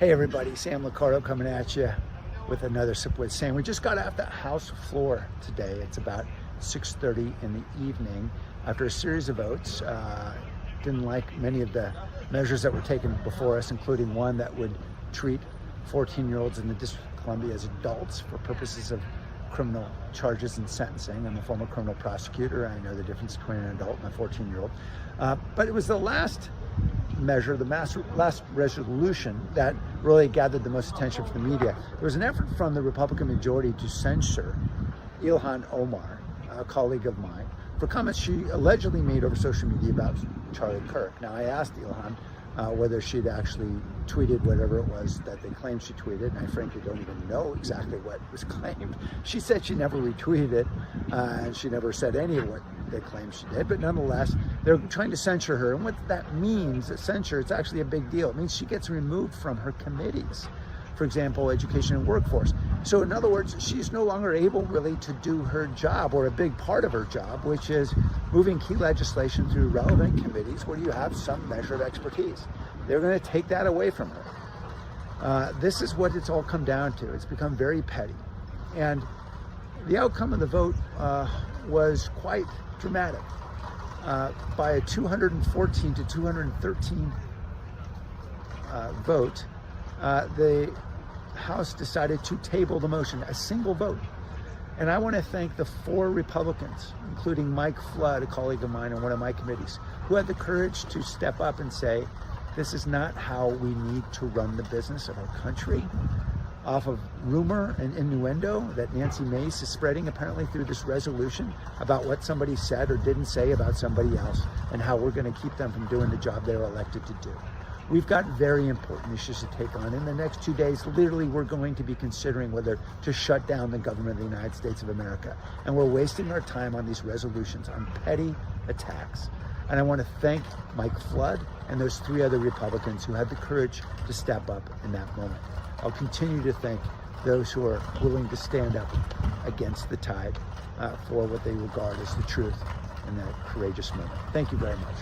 Hey everybody, Sam Liccardo coming at you with another Sip with Sam. We just got off the House floor today. It's about 6:30 in the evening after a series of votes. Didn't like many of the measures that were taken before us, including one that would treat 14-year-olds in the District of Columbia as adults for purposes of criminal charges and sentencing. I'm a former criminal prosecutor. I know the difference between an adult and a 14-year-old. But it was the last measure, the last resolution that really gathered the most attention from the media. There was an effort from the Republican majority to censure Ilhan Omar, a colleague of mine, for comments she allegedly made over social media about Charlie Kirk. Now, I asked Ilhan whether she'd actually tweeted whatever it was that they claimed she tweeted, and I frankly don't even know exactly what was claimed. She said she never retweeted it, and she never said any of what they claimed she did, but nonetheless, they're trying to censure her. And what that means, censure, it's actually a big deal. It means she gets removed from her committees. For example, education and workforce. So in other words, she's no longer able really to do her job, or a big part of her job, which is moving key legislation through relevant committees where you have some measure of expertise. They're going to take that away from her. This is what it's all come down to. It's become very petty. And the outcome of the vote was quite dramatic. By a 214 to 213 vote, the House decided to table the motion, a single vote. And I want to thank the 4 Republicans, including Mike Flood, a colleague of mine on one of my committees, who had the courage to step up and say, this is not how we need to run the business of our country. Off of rumor and innuendo that Nancy Mace is spreading apparently through this resolution about what somebody said or didn't say about somebody else, and how we're going to keep them from doing the job they were elected to do. We've got very important issues to take on. In the next 2 days, literally, we're going to be considering whether to shut down the government of the United States of America. And we're wasting our time on these resolutions, on petty attacks. And I want to thank Mike Flood and those 3 other Republicans who had the courage to step up in that moment. I'll continue to thank those who are willing to stand up against the tide for what they regard as the truth in that courageous moment. Thank you very much.